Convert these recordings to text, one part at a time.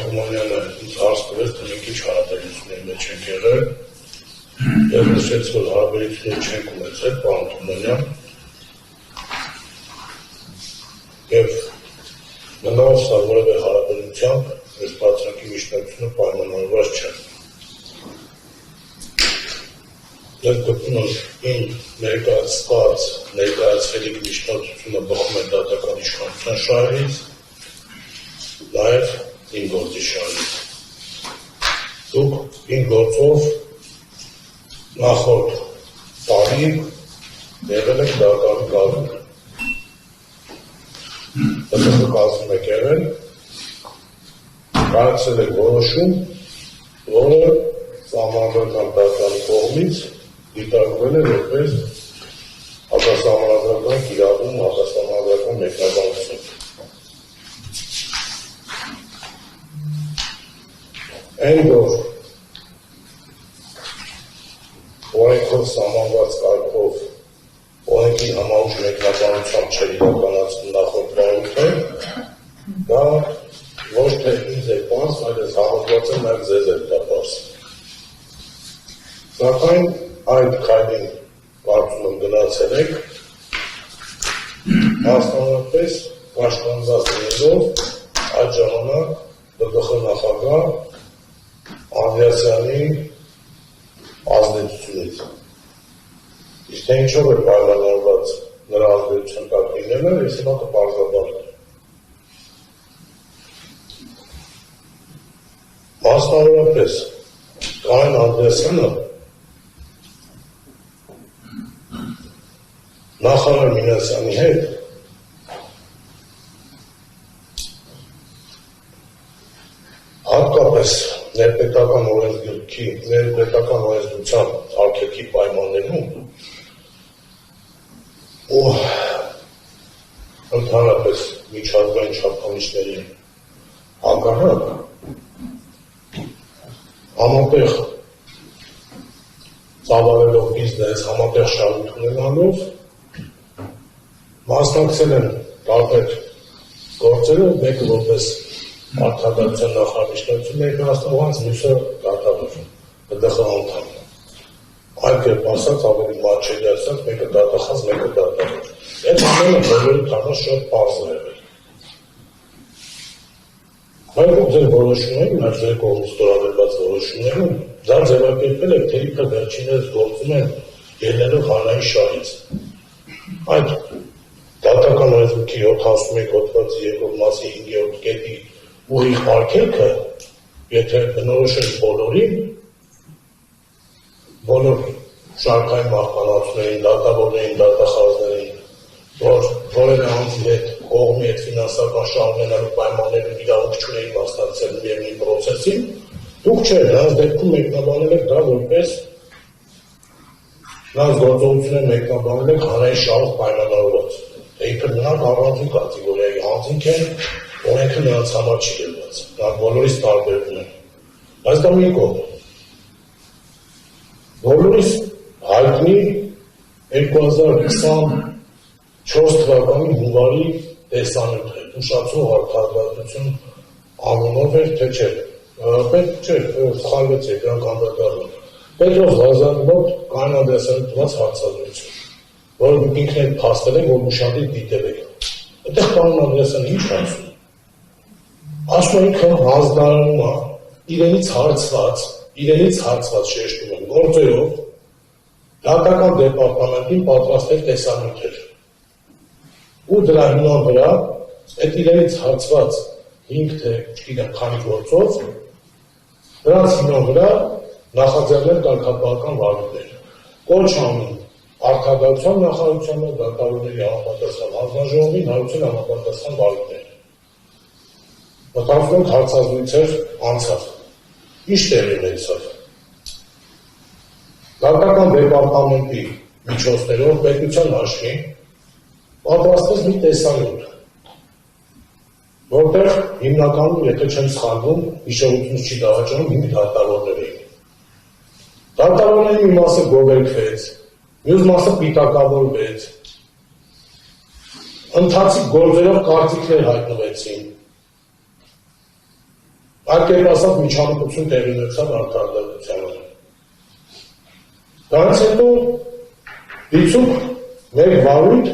Թումանյանը ինձ հարց տվեց, թե մենք ինչ հարաբերությունների մեջ ենք եղել, եւ նշեց, որ հարաբերություններ չենք ունեցել, պարոն Թումանյան, եւ մնալ սա որևէ հարաբերությամբ այս բացրակի միջնակցությունը պայմանավորված չէ։ Ես գտնում եմ իմ ներկայացվելիք միջնակցությունը բխում է դատական իշխանության շահերից, նաև իմ գործի շահերից։ Դուք իմ գործով նախորդ տարի եղել եք դատարանի կազմում։ Դատարանի կազմում եք եղել, կայացել եք որոշում, որը սահմանադրական դատարանի կողմից դիտարկվել է որպես հակասահմանադրական կիրառում, հակասահմանադրական մեկնաբանություն։ Այն որ օրենքով սահմանված կարգով օրենքի համաուժ մեկնաբանությամբ չէր իրականացնում նախորդ վարույթը, դա ոչ թե ինձ է պարզ, այլև համոզված եմ նաև ձեզ է դա պարզ։ Սակայն այդ քայլին կարծում եմ գնացել եք, մասնավորապես պաշտպանված լինելով այդ ժամանակ ԲԳԽ նախագահ Անդրեասյանի ազդեցությունից։ Իսկ թե ինչով է պայմանավորված նրա ազդեցություն տակ լինելը, ես հիմա կպարզաբանեմ։ Մասնավորապես Կարեն Անդրեասյանը նախարար Մինասյանի հետ հատկապես ներպետական օրենսդրության արգելքի պայմաններում ու ընդհանրապես միջազգային չափանիշների հակառակ համատեղ ծավալելով բիզնես, համատեղ շահույթ ունենալով մասնակցել են տարբեր գործերով, մեկը որպես Արտադրության նախարարություն ներկայացնողանց, մյուսը դատավորը, ԲԴԽ անդամ։ Այդ կերպ ասած ավելի մատչելի ասած, մեկը դատախազ, մեկը դատավոր։ Այդ ամենը բոլորի համար շատ պարզ է եղել։ Բայց դուք ձեր որոշումներում, նաև ձեր կողմից ստորագրված որոշումներում, դա ձևակերպել եք, թե իբր վերջիններս գործում են ելնելով հանրային շահից։ Այդ դատական օրենսգրքի 71 հոդվածի 2-րդ մասի 5-րդ կետի ուղիղ արգելքը, եթե բնորոշել բոլորին, բոլոր շարքային մահկանացուներին, դատավորներին, դատախազներին, որ որևէ անձի հետ կողմի հետ ֆինանսական շահ ունենալու պայմաններում իրավունք չունեին մասնակցել միևնույն պրոցեսին, դուք չէ, նրանց դեպքում մեկնաբանել եք դա որպես նրանց գործողությունը մեկնաբանել եք հանրային շահով պայմանավորված։ Իբր նրանք առանձին կատեգորիայի անձինք են, օրենքը նրանց համար չի ելված, նրանք բոլորից տարբերվում են։ Բայց դա մի կողմ։ Բոլորից հայտնի 2024 թվականի հունվարի տեսանյութ է, ուշացող արդարադատություն անունով էր, թե չէ, պետք չէ, սխալվեց էկրան կանդադարում։ Պետրոս Ղազարի մոտ Կարեն Անդրեասյանի տված հարցազրույցը, որը դուք ինքներդ փաստել եք, որ ուշադիր դիտել եք։ Այդտեղ պարոն Անդրեասյանը ինչ ասում է։ Ասում ինքը հանձնարարում է իրենից հարցված շեշտում են գործերով դատական դեպարտամենտին պատրաստել տեսանյութեր։ Ու դրա հիման վրա այդ իրենից հարցված 5 թե չգիտեմ քանի գործով դրանց հիման վրա նախաձեռնել կարգապահական վարույթներ։ Կոչ անում Արդարադատության նախարարությանը, դատավորների համապատասխան հանձնաժողովին, հանրության համապատասխան վարույթներ։ Մտածում ենք հարցազրույցեր անցավ։ Ինչ տեղի ունեցավ։ Դատական դեպարտամենտի միջոցներով պետության հաշվին պատրաստվեց մի տեսանյութ, որտեղ հիմնականում, եթե չեմ սխալվում, հիշողությունից չի դավաճանում 5 դատավորներ էին։ Դատավորների մի մասը գովերգվեց, մյուս մասը պիտակավորվեց, ընթացիկ գործերով կարծիքներ հայտնվեցին, Այդ կերպ ասած միջամտություն տեղի ունեցավ արդարադատությանը։ Դրանից հետո դիցուկ մեկ վարույթ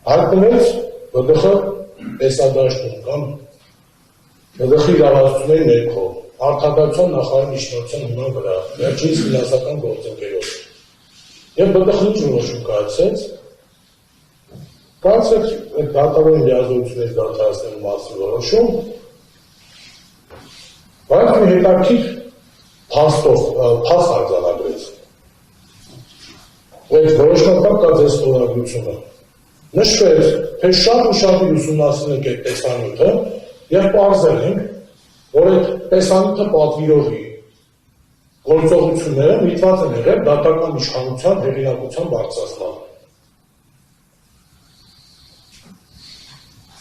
հայտնվեց ԲԴԽ տեսադաշտում կամ ԲԴԽ-ի իրավասությունների ներքո արդարադատության նախարարի միջնորդության հիման վրա վերջինիս ֆինանսական գործընկերով։ Եվ ԲԴԽ-ն ինչ որոշում կայացրեց այդ դատավորի լիազորությունների դադարեցնելու մասին որոշում, բայց մի հետաքրքիր փաստ արձանագրեց։ Այդ որոշման կա ձեր ստորագրությունը։ Նշվեց, թե շատ ու շատ ուսումնասիրենք այդ տեսանյութը եւ պարզել ենք, որ այդ տեսանյութը պատվիրողի գործողությունները միտված են եղել դատական իշխանության հեղինակության բարձրացման։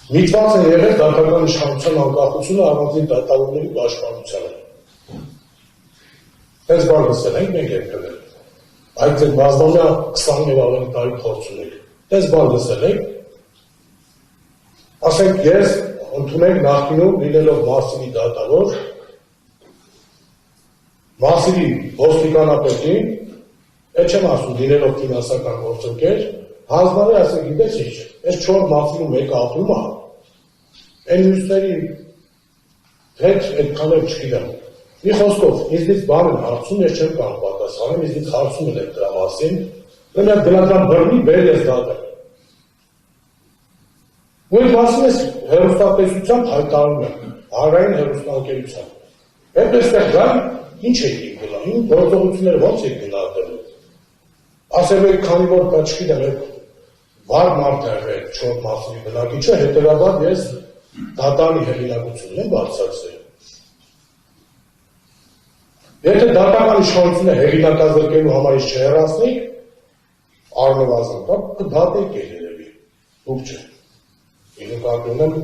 Միտված են եղել դատական իշխանության անկախությունը առանձին դատավորների պաշտպանությանը։ Այս բանը լսել ենք մենք երբևէ։ Այդ ձեր բազմամյա 20 եւ ավելի տարի փորձ ունենք։ Այս բանը լսել ենք։ Ասենք ես ընդունենք նախկինում լինելով Մարսիլի դատավոր, Մարսիլի ոստիկանապետին, այդ չեմ ասում լինելով ֆինանսական գործընկեր, հանձնարարի ասեք գիտես ինչ, այս 4 Մարսիլում մեկը ապրում է, այն մյուսների հետ այդքան էլ չգիտեմ։ Մի խոսքով, ինձնից բան են հարցում, ես չեմ կարող պատասխանել, ինձնից հարցում են դրա մասին, դրանք դրական բռնի բեր ես դատել։ Ու այդ մասին ես հեռուստատեսությամբ հայտարարում եմ, հանրային հեռուստաընկերությամբ։ Հետ այստեղ գան, ինչ եք գնալ, իմ գործողությունները ո՞նց եք գնահատելու։ Ասել եք, քանի որ կա չգիտեմ, վար մարդ է 4 Մարսիլի բնակիչը, հետևաբար ես դատարանի հեղինակությունն եմ բարձրացրել։ Եթե դատական իշխանությունը հեղինակազրկելու համար ինչ չհեռացնեիք, առնվազն կդատեիք երևի, դուք չէ։ Ինձ կարծում եմ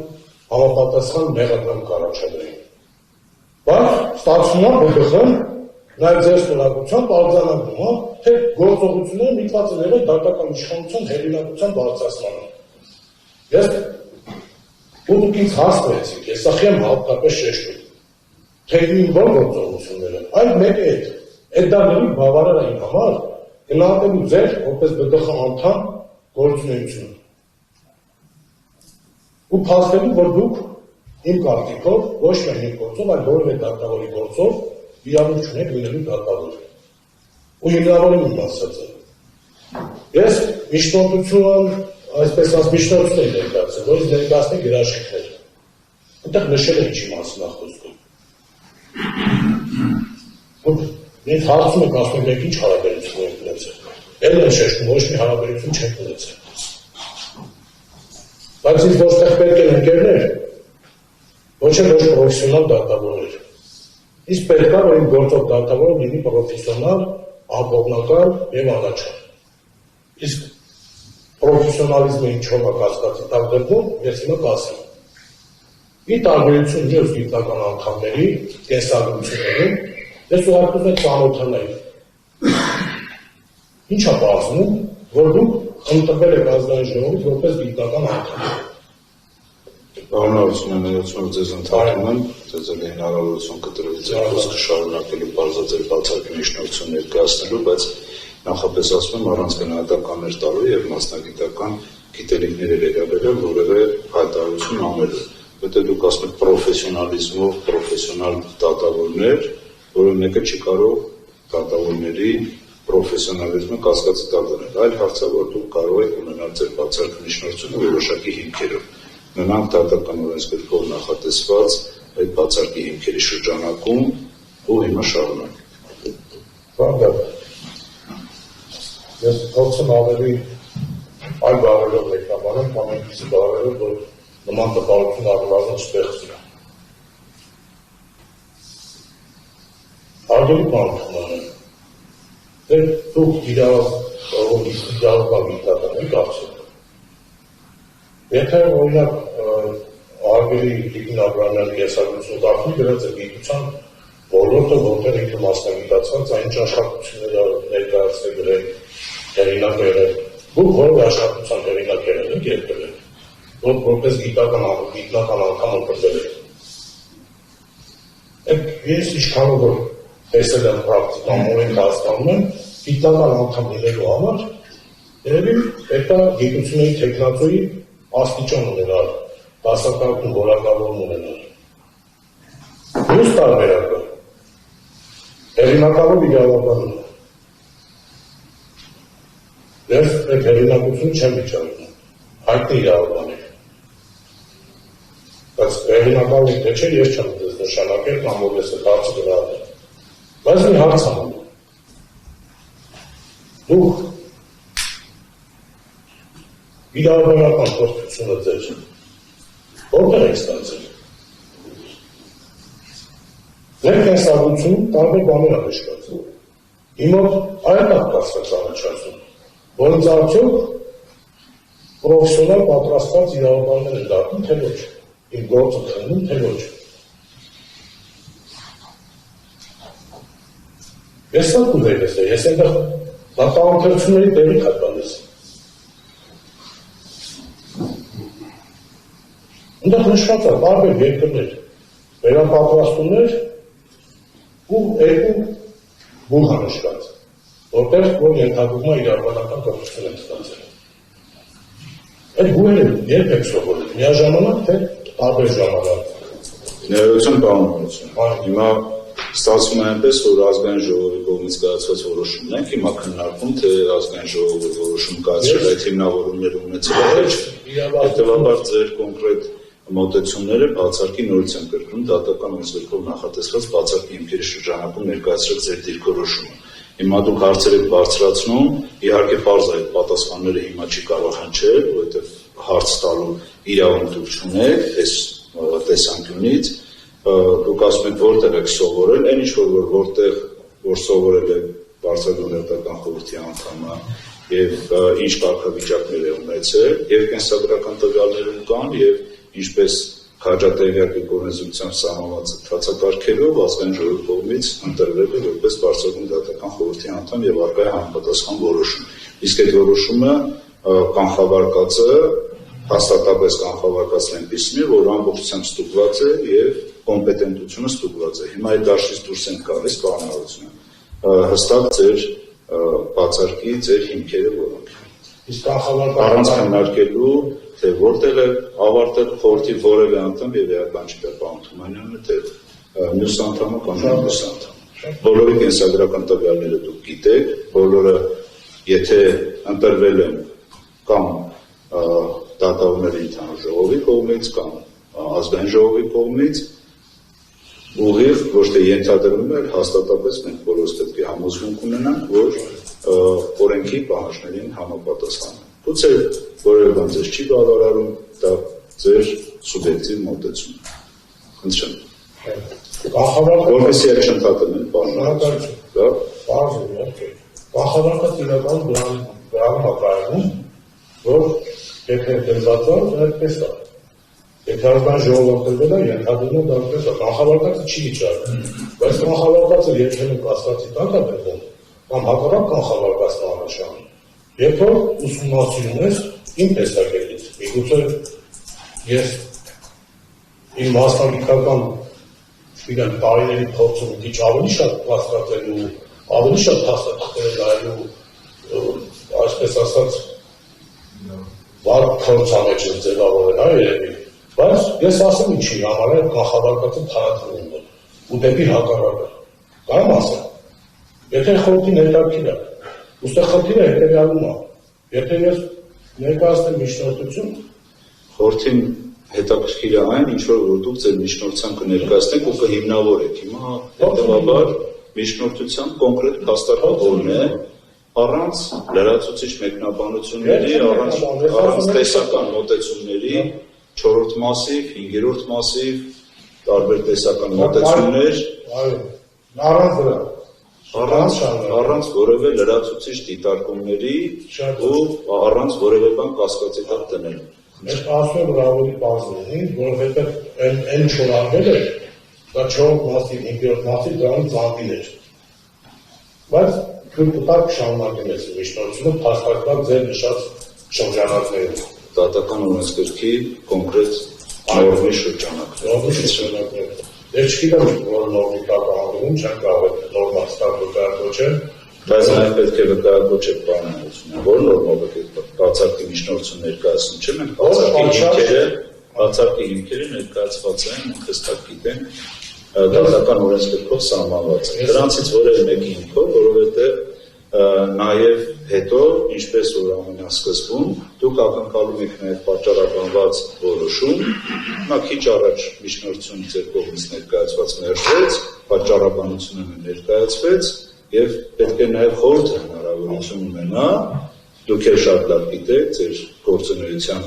համապատասխան մեղադրում կառաջադրեին։ Բայց ստացվում է ԲԴԽ-ն նաև ձեր ստորագրությամբ արձանագրում է, թե գործողությունները միտված են եղել դատական իշխանության հեղինակության բարձրացմանը։ Ես ու դուք ինձ հասնեցիք, ես ախի եմ հատկապես շեշտում, թե իմ որ գործողությունները, այլ մեկ է այդ դա նույն բավարար է իմ համար գնահատելու ձեր որպես ԲԴԽ անդամ գործունեությունը։ Ու փաստելու, որ դուք իմ կարծիքով, ոչ միայն իմ գործով, այլ որևէ դատավորի գործով իրավունք չունեք լինելու դատավոր։ Ու հիմնավորում իմ ասածը։ Ես միջնորդություն, այսպես ասած միջնորդություն եմ ներկայացրել, որից ներկայացնի գրաշիկներ։ Այնտեղ նշել է ինչի մասին է խոսքում։ Մենք հարցում ենք, ասում ենք ինչ հարաբերություն ենք ունեցել։ Էլ են շեշտում, ոչ մի հարաբերություն չենք ունեցել։ Բայց ինձ որտեղ պետք են ընկերներ, ոչ պրոֆեսիոնալ դատավորներ։ Իսկ պետք է, որ իմ գործող դատավորը լինի պրոֆեսիոնալ, ակողնական եւ անաչառ։ Իսկ պրոֆեսիոնալիզմը ինչով է կասկածի տակ դրվում, ես հիմա կասեմ։ Ի տարբերություն մյուս գիտական անդամների կենսագրություններում, ես ուղարկում եմ ծանոթանալ։ Ինչ է պարզվում, որ դուք ընտրվել եք ազգային ժողովից որպես գիտական անդամ։ Պարոն Հարությունյան, ներողություն ձեզ ընդհատում եմ, ձեզ էլ հնարավորություն կտրվի ձեր խոսքը շարունակելու, բարձրացել բացառիկ շնորհություն ներկայացնելու, բայց նախապես ասում եմ առանց գնահատականներ տալու եւ մասնագիտական գիտելիքների վերաբերյալ որևէ հայտարարություն անելու։ Որտեղ դուք ասում եք պրոֆեսիոնալիզմով, պրոֆեսիոնալ դատավորներ, որը մեկը չի կարող դատավորների պրոֆեսիոնալիզմը կասկածի տակ դնել։ Այլ հարց է, որ դուք կարող եք ունենալ ձեր բացառիկ նշանակությունը որոշակի հիմքերով։ Մնանք դատական օրենսգրքով նախատեսված այդ բացարկի հիմքերի շրջանակում ու հիմա շարունակ։ Բանդակ, ես փորձեմ ավելի այլ բառերով մեկնաբանել, կամ այնպիսի բառերով, որ նման տպավորություն առնվազն չստեղծի։ Արգելի բան թվում դուք իրավական գիտական եք ասում։ Եթե օրինակ արգելի Տիկին Աբրահամյանի կենսագրությունը դարձնի դրանց է գիտության ոլորտը, որտեղ ինքը մասնագիտացված, այն աշխատությունները ներկայացնել գրել, հեղինակ եղել, դուք որևէ աշխատության հեղինակ եղել եք երբևէ, որպես գիտնական անդամ ընտրվել եք։ ես ինչքանով որ տեսել եմ պրակտիկան օրենք հասկանում եմ, գիտնական անդամ լինելու համար երևի պետք է գիտությունների տեխնացուի աստիճան ունենալ, դասակարգում որակավորում ունենալ։ Մյուս տարբերակը հեղինակավոր իրավաբանն է։ Ես այդ հեղինակությունը չեմ վիճակում, հայտնի իրավաբաներ։ Բայց հեղինակավոր թե չէ, ես չեմ դες նշանակել, կամ որ ես այդ հարցը գրավել։ Բայց մի հարց անում։ Դուք իրավաբանական կրթությունը ձեր որտեղ եք ստացել։ Ձեր կենսագրությունում տարբեր բաներ ա նշված։ Իմ մոտ այդ կասկած առաջացնում, որոնց արդյոք պրոֆեսիոնալ պատրաստված իրավաբաններ են դառնում, թե ոչ, իմ գործը քննում, թե ոչ։ Ես սա կուզեի տեսնել, ես այնտեղ նախաընթերցումների տեղի կատալիս։ Այնտեղ նշված է տարբեր երկրներ, վերապատրաստումներ ու երկու բուհ է նշված, որտեղ որ ենթադրվում է իրավաբանական կրթություն են ստացել։ Այդ բուհերը երբ եք սովորել, միաժամանակ թե տարբեր ժամանակ։ Ներողություն, պարոն Մարության։ Հիմա ստացվում է այնպես, որ ազգային ժողովի կողմից կայացված որոշումն ենք, հիմա քննարկում, թե ազգային ժողովը որոշում կայացրել այդ հիմնավորումները ունեցել է, թե չէ։ Հետևաբար ձեր կոնկրետ մոտեցումները բացարկի նորից են կրկնում դատական օրենսգրքով նախատեսված բացարկի հիմքերի շրջանակում ներկայացրել ձեր դիրքորոշումը։ Հիմա դուք հարցեր եք բարձրացնում, իհարկե պարզ է այդ պատասխանները հիմա չի կարող հնչել, որովհետև հարց տալու իրավունք դուք չունեք այս տեսանկյունից, դուք ասում եք որտեղ եք սովորել, այն ինչ որտեղ որ սովորել եք Բարձրագույն Դատական խորհրդի անդամը եւ ինչ կարգավիճակներ է ունեցել, եւ կենսագրական տվյալներում կան եւ ինչպես քաջատեղյակի օրենսդրությամբ սահմանված թվացակարգերով ազգային ժողովի կողմից ընտրվել է որպես Բարձրագույն Դատական խորհրդի անդամ եւ առկա է համապատասխան որոշում։ Իսկ այդ որոշումը կանխավարկած է հաստատապես կանխավարկած այնպիսին է, որ ամբողջությամբ ստուգված է եւ կոմպետենտությունը ստուգված է։ Հիմա այդ դաշտից դուրս ենք գալիս կանոնավորությունը։ Հստակ ձեր բացարկի ձեր հիմքերը որոնք։ Իսկ կանխավարկած առանց քննարկելու թե որտեղ է ավարտել խորհրդի որևէ անդամ եւ էական չի պարոն Թումանյանը, թե մյուս անդամը կամ մյուս անդամը։ Բոլորի կենսագրական տվյալները դուք գիտեք, բոլորը եթե ընտրվել են կամ դատավորների ընդհանուր ժողովի կողմից կամ ազգային ժողովի կողմից ուղիղ ոչ թե ենթադրվում է, հաստատապես մենք բոլորս պետք է համոզմունք ունենանք, որ օրենքի պահանջներին համապատասխան են։ Գուցե որևէ բան ձեզ չի բավարարում, դա ձեր սուբյեկտիվ մոտեցումն է։ Խնդրեմ։ Որպեսզի այդ շնչատեն պարոն։ Դա բարձր է, կանխավարկած իրական դրան ապրայում, որ եթե դրվածված այդպես է։ Եթե ազգային ժողովը ընտրվել է, ենթադրվում է դա այդպես է, կանխավարկածը չի վիճակվում, բայց կանխավարկածը երբեմն կասկածի տակ է բերվում, կամ հակառակ կանխավարկածն առաջանում։ Երբ որ ուսումնասիրում ես իմ տեսակետից, միգուցե ես իմ մասնագիտական տարիների փորձում մի քիչ ավելի շատ կասկածելու, ավելի շատ հաստատելու, այսպես ասած, վառ փորձամեջ եմ ձևավորել, երևի։ Բայց ես ասեմ ինչի համար է կանխավարկածը թարաթվում է, ու դեպի հակառակը։ Կարամ ասեմ, եթե խորհրդին հետաքրքիր է, ուստեղ խնդիրը հետևյալում է, եթե ես ներկայացնեմ միջնորդություն, խորհրդին հետաքրքիր է այն, ինչ որ դուք ձեր միջնորդության կներկայացնեք ու կհիմնավորեք։ Հիմա հետևաբար միջնորդության կոնկրետ փաստարկողն է, առանց լրացուցիչ մեկնաբանությունների, առանց տեսական մոտեցումների, 4-րդ մասիվ, 5-րդ մասիվ, տարբեր տեսական մոտեցումներ, առանց որևէ լրացուցիչ դիտարկումների ու առանց որևէ բան կասկածի տակ դնելու։ Ես ասում եմ, որ ավելի բարձր լինի, որովհետև այն ինչ որ արվել է, դա 4-րդ մասիվ, 5-րդ մասիվ դրանից զամբին էր։ Բայց քրտուտակ շարունակում ես միջնորդությունը փաստարկված ձեր նշած շրջանակներում։ Դատական օրենսգրքի կոնկրետ նորմի շրջանակներ։ Ես չգիտեմ, որ նորմիկականանում չեն կարող նորմալ վկայակոչել, բայց նաև պետք է վկայակոչել պարունակությունը, որ նորմալ բացարկի միջնորդություն ներկայացնում չէ, մենք բացարկի հիմքերը ներկայացված են, մենք հստակ գիտենք, դատական օրենսգրքով սահմանված է։ Դրանցից որևէ մեկի հիմքով, որովհետև նաև հետո, ինչպես որ ամենասկզբում, դուք ակնկալում եք նաև պատճառաբանված որոշում, նա քիչ առաջ միջնորդություն ձեր կողմից ներկայացված մերժվեց, պատճառաբանությունը ներկայացվեց եւ պետք է նաև խորհուրդ հնարավորություն ունենա, դուք էլ շատ լավ գիտեք ձեր գործունեության,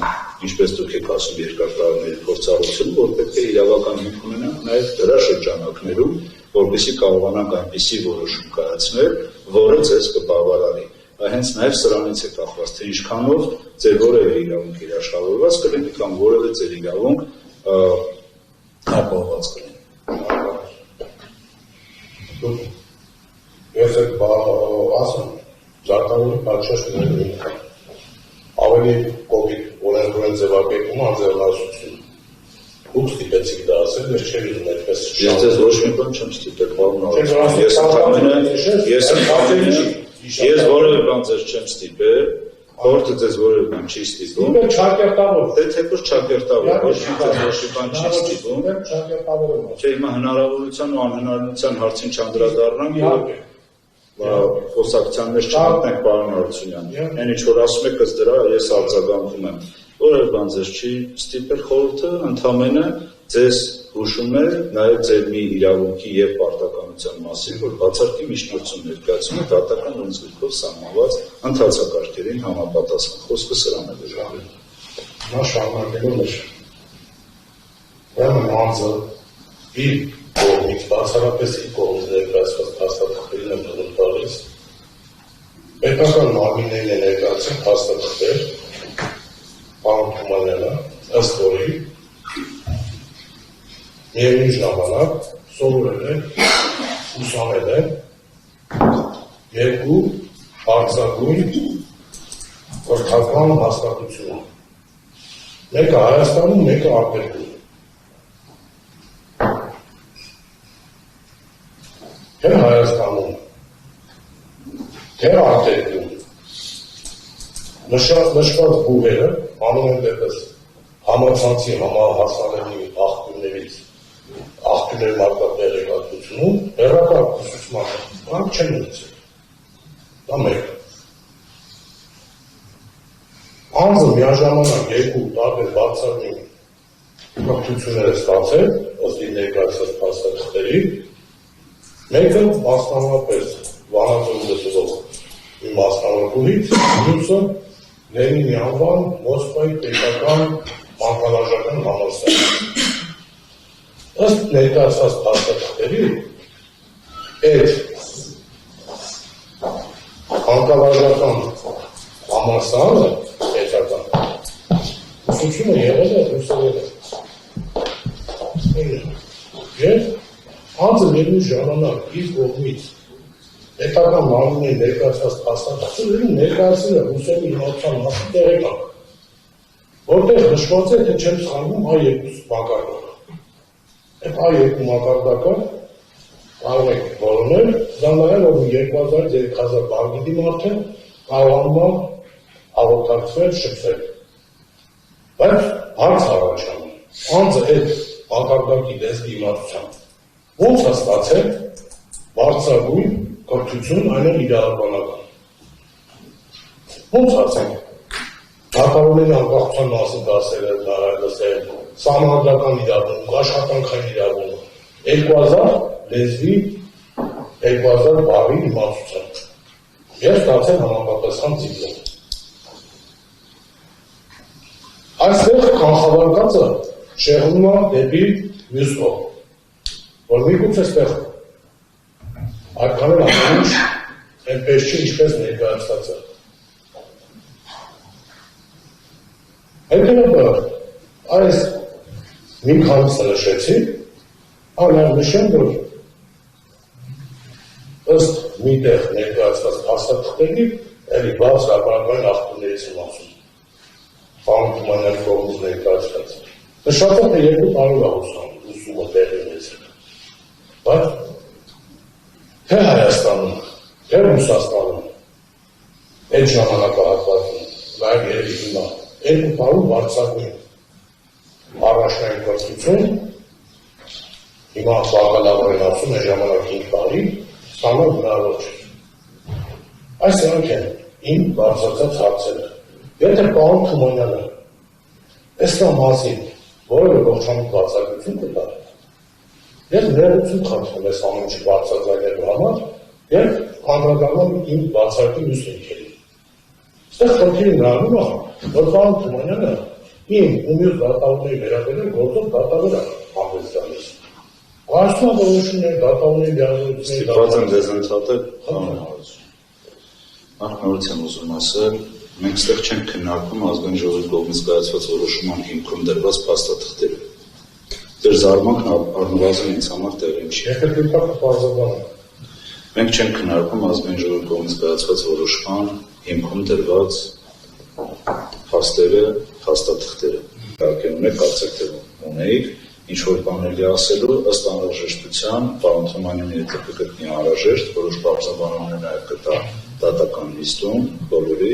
ինչպես դուք եք ասում երկար տարիների փորձառություն, որ պետք է իրավական հիմք ունենա նաև դրա շրջանակներում, որպեսզի կարողանանք այնպիսի որոշում կայացնել, որը ձեզ կբավարարի։ Հենց նաև սրանից է կախված, թե ինչքանով ձեր որևէ իրավունք երաշխավորված կլինի կամ որևէ ձեր իրավունք ապահովված կլինի։ Ես ասում, զարգավորի պատշաճները ավելի կոպիտ օրենքորեն ձևակերպում անձեռնարարություն։ Դուք ստիպեցիք դա ասել, ես չէի ուզում այդպես շահել։ Ես ձեզ ոչ մի բան չեմ ստիպել, ես որևէ բան ձեզ չեմ ստիպել, խորհուրդը ձեզ որևէ բան չի ստիպում։ Չակերտավոր։ Դե թեպուր չակերտավոր, ոչ մի բան չի ստիպում։ Չակերտավոր։ Չէ, հիմա հնարավորության ու անհնարինության հարցին չանդրադառնանք, խոսակցության մեջ չմտնենք պարոն Հարությունյան, այն ինչ որ ասում եք ըստ դրա ես արձագանքում եմ, որևէ բան ձեզ չի ստիպել խորհուրդը, ընդամենը ձեզ հուշում է նաև ձեր մի իրավունքի եւ պարտականության մասին, որ բացարկի միջնորդություն ներկայացում է դատական օրենսգրքով սահմանված ընթացակարգերին համապատասխան, խոսքը սրան է դժվար։ Նա շարունակելով է։ Ուրեմն անձը իր կողմից, բացառապես իր կողմից ներկայացված փաստաթղթերին է դուրս տալիս, պետական մարմիններին է ներկայացում փաստաթղթեր, պարոն Թումանյանը, ըստ որի միևնույն ժամանակ սովորել է, ուսանել է երկու բարձրագույն կրթական հաստատություն, մեկը Հայաստանում, մեկը արտերկրում։ Թե Հայաստանում, թե արտերկրում նշված բուհերը անում են դեպս համացանցի համահասանելի աղբյուրների մարտատեղեկատվությունում հեռակարգ ուսուցման բանկ չեն ունեցել։ Դա մեկ։ Անձը միաժամանակ երկու տարբեր բարձրագույն կրթություններ է ստացել, ըստ իր ներկայացված փաստաթղթերի, մեկը մասնավորապես Վանաձորում գտնվող մի մասնավորությունից, մյուսը Լենինի անվան Մոսկվայի պետական մանկավարժական համալսարան։ Ըստ ներկայացված փաստաթղթերի, այդ մանկավարժական համալսարանը պետական ուսուցումը եղել է ռուսերեն։ Եվ անձը միևնույն ժամանակ իր կողմից պետական մարմինների ներկայացված փաստաթղթերին ներկայացրել է ռուսերի իմացության մասին տեղեկանք, որտեղ նշված է, թե չեմ սխալվում A2 մակարդակը։ Այդ A2 մակարդակը կարող եք որոնել, զանգահարել, որ 2000-3000 բան գիտի մարդը կարողանում է հաղորդակցվել, շփվել։ Բայց հարց առաջանում, անձը այդ մակարդակի լեզվի իմացությամբ ո՞նց է ստացել բարձրագույն կրթություն, այն էլ իրավաբանական։ Ո՞նց ասենք, դատավորների անկախության մասին դասերը լսել, սահմանադրական իրավունք, աշխատանքային իրավունք, 2000 լեզվի, 2000 բառի իմացությամբ։ Եվ ստացել համապատասխան դիպլոմ։ Այստեղ կանխավարկածը շեղվում է դեպի մյուս կողմ, որ միգուցե ստեղ այդքան էլ ամեն ինչ այնպես չի, ինչպես ներկայացված է։ Հետևաբար, այս մի քանիսը նշեցի, նաև նշեմ, որ ըստ միտեղ ներկայացված փաստաթղթերի էլի բաց հրապարակային աղբյուրներից եմ ասում։ Պարոն Թումանյանի կողմից ներկայացված։ Նշված է, թե 2 տարի է ուսումը տեղի ունեցել։ Բայց թե Հայաստանում, թե Ռուսաստանում այդ ժամանակահատվածում, նաև երևի հիմա, երկու տարում բարձրագույն առաջնային կրթություն, հիմա բակալավրին ասում է ժամանակ 5 տարի, ստանալ հնարավոր չէ։ Այս նրանք են իմ բարձրացած հարցերը։ Եթե պարոն Թումանյանը այստեղ մասին որևէ ողջամիտ բացակայություն կտա, ես ներողություն խնդրում ես ամեն ինչի բարձրացնելու համար եւ անդրադառնում իմ բացարկի մյուս լինքերին։ Այստեղ խնդիրը նրանում է, որ պարոն Թումանյանը իմ ու մյուս դատավորների վերաբերյալ գործով դատավոր է հանդես գալիս։ Այսօր որոշումներ դատավորների լիազորությունների Ստիպված եմ ձեզ ընդհատել, նախնորդ եմ ուզում ասել, մենք ստեղ չենք քննարկում ազգային ժողովի կողմից կայացված որոշման հիմքում դրված փաստաթղթերը։ Ձեր զարմանքն առնվազն ինձ համար տեղի չի։ Մենք չենք քննարկում ազգային ժողովի կողմից կայացված որոշման հիմքում դրված փաստերը, փաստաթղթերը։ Իհարկե ունեք կարծեք թե ունեիք ինչ որ բաներ ասելու ըստ անհրաժեշտության, պարոն Թումանյանի եթե կգտնի անհրաժեշտ, որոշ բարձրաբանումներ նաև կտա դատական նիստում բոլորի,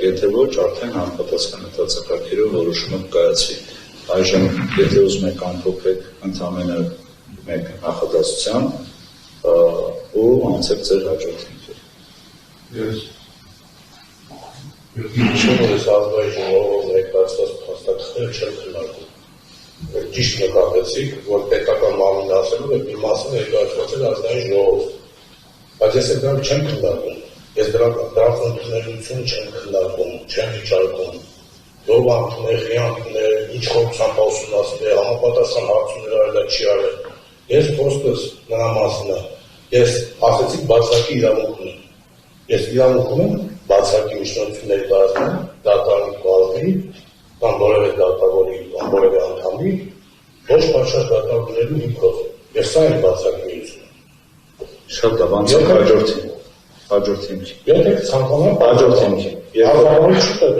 եթե ոչ, արդեն համապատասխան մտածակարգերով որոշումը կկայացվի։ Այժմ, եթե ուզում եք ամփոփեք ընդամենը մեկ նախադասության ու անցեք ձեր հաջորդ հիմքեր։ Ինչու՞ ես ազգային ժողովով ներկայացված փաստաթղթերը չեմ քննարկում։ Ճիշտ նկատեցիք, որ պետական մարմինը ասելով է մի մասը ներկայացված է ազգային ժողով։ Բայց ես դրանք չեմ քննարկում։ Ես դրանք ընդունելություն չեմ քննարկում, չեմ վիճարկում։ Ով ընդուներ, ընդուներ, ինչ խորությամբ ուսումնասիրել, համապատասխան հարցումներ արել չի արել։ Ես խոսքս նրա մասին է։ Ես ասեցի բացակի իրավունք ունեմ։ Ես իրավունք ունեմ բացակի միջնորդությունների տարածքում, դատարանի կողմի, կամ որևէ դատավորի, կամ որևէ անդամի, ոչ պատշաճ դատավորելու հիմքով։ Ես սա եմ բացակի միությունը։ Շատ լավ, անցեք հաջորդ հիմքի։ Եթե ցանկանան հաջորդ հիմքի։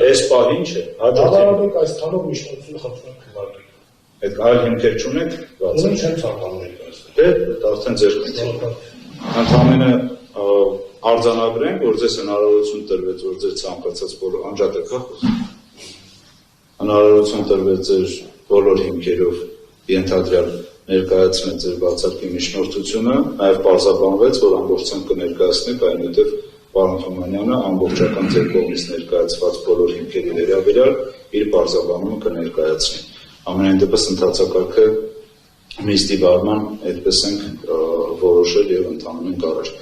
Այս պահին չէ, հաջորդ հիմքի։ Այսքանով միջնորդությունը խնդրում եմ քննարկել։ Այդ այլ հիմքեր չունեք, Ունեմ չեմ ցանկանում ներկայացնել։ Դե, արդեն ձեր քննարկում։ Ընդամենը արձանագրենք, որ ձեզ հնարավորություն տրվեց, որ ձեր ցանկացած բոլոր անջատեք, հնարավորություն տրվեց ձեր բոլոր հիմքերով ենթադրյալ ներկայացնել ձեր բացարկի միջնորդությունը, նաև պարզաբանվեց, որ ամբողջությամբ կներկայացնեք, այնուհետև պարոն Թումանյանը ամբողջական ձեր կողմից ներկայացված բոլոր հիմքերի վերաբերյալ իր պարզաբանումը կներկայացնի։ Ամենայն դեպս ընդհանրակարգը մի ստիպարման այդպես ենք որոշել եւ ընթանում ենք առաջ։